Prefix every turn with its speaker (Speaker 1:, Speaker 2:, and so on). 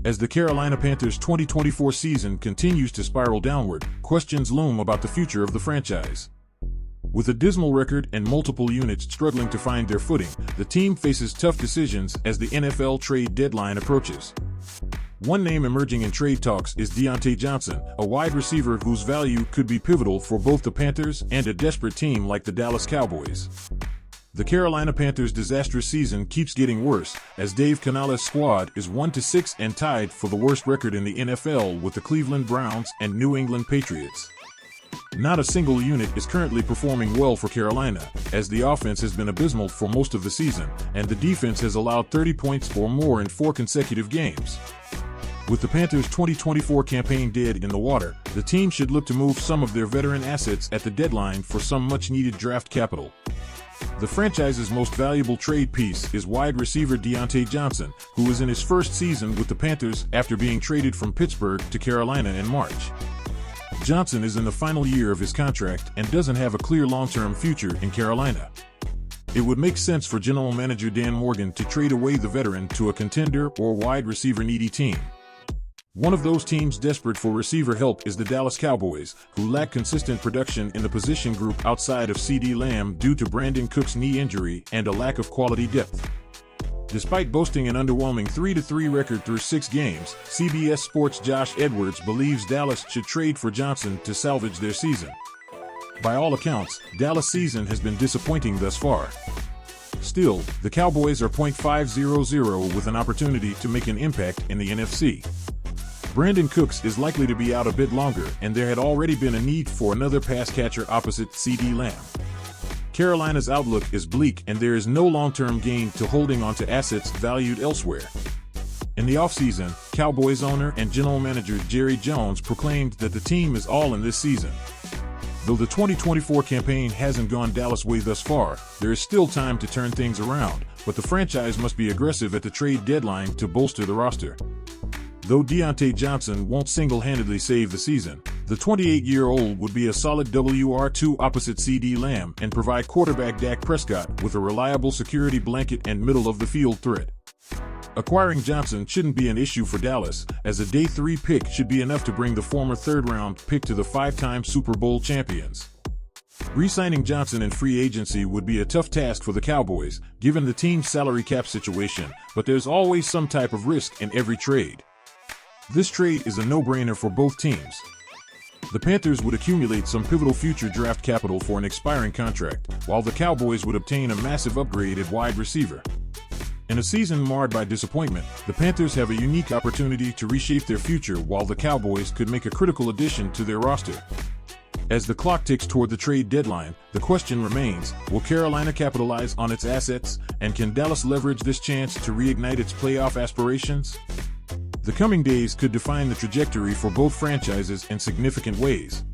Speaker 1: As the Carolina Panthers' 2024 season continues to spiral downward, questions loom about the future of the franchise. With a dismal record and multiple units struggling to find their footing, the team faces tough decisions as the NFL trade deadline approaches. One name emerging in trade talks is Diontae Johnson, a wide receiver whose value could be pivotal for both the Panthers and a desperate team like the Dallas Cowboys. The Carolina Panthers' disastrous season keeps getting worse, as Dave Canales' squad is 1-6 and tied for the worst record in the NFL with the Cleveland Browns and New England Patriots. Not a single unit is currently performing well for Carolina, as the offense has been abysmal for most of the season, and the defense has allowed 30 points or more in 4 consecutive games. With the Panthers' 2024 campaign dead in the water, the team should look to move some of their veteran assets at the deadline for some much-needed draft capital. The franchise's most valuable trade piece is wide receiver Diontae Johnson, who is in his first season with the Panthers after being traded from Pittsburgh to Carolina in March. Johnson is in the final year of his contract and doesn't have a clear long-term future in Carolina. It would make sense for general manager Dan Morgan to trade away the veteran to a contender or wide receiver-needy team. One of those teams desperate for receiver help is the Dallas Cowboys, who lack consistent production in the position group outside of CeeDee Lamb due to Brandin Cook's knee injury and a lack of quality depth. Despite boasting an underwhelming 3-3 record through 6 games, CBS Sports' Josh Edwards believes Dallas should trade for Johnson to salvage their season. By all accounts, Dallas' season has been disappointing thus far. Still, the Cowboys are .500 with an opportunity to make an impact in the NFC. Brandin Cooks is likely to be out a bit longer, and there had already been a need for another pass catcher opposite CeeDee Lamb. Carolina's outlook is bleak, and there is no long-term gain to holding onto assets valued elsewhere. In the offseason, Cowboys owner and general manager Jerry Jones proclaimed that the team is all in this season. Though the 2024 campaign hasn't gone Dallas' way thus far, there is still time to turn things around, but the franchise must be aggressive at the trade deadline to bolster the roster. Though Diontae Johnson won't single-handedly save the season, the 28-year-old would be a solid WR2 opposite CeeDee Lamb and provide quarterback Dak Prescott with a reliable security blanket and middle-of-the-field threat. Acquiring Johnson shouldn't be an issue for Dallas, as a Day 3 pick should be enough to bring the former third-round pick to the 5-time Super Bowl champions. Re-signing Johnson in free agency would be a tough task for the Cowboys, given the team's salary cap situation, but there's always some type of risk in every trade. This trade is a no-brainer for both teams. The Panthers would accumulate some pivotal future draft capital for an expiring contract, while the Cowboys would obtain a massive upgrade at wide receiver. In a season marred by disappointment, the Panthers have a unique opportunity to reshape their future, while the Cowboys could make a critical addition to their roster. As the clock ticks toward the trade deadline, the question remains, will Carolina capitalize on its assets, and can Dallas leverage this chance to reignite its playoff aspirations? The coming days could define the trajectory for both franchises in significant ways.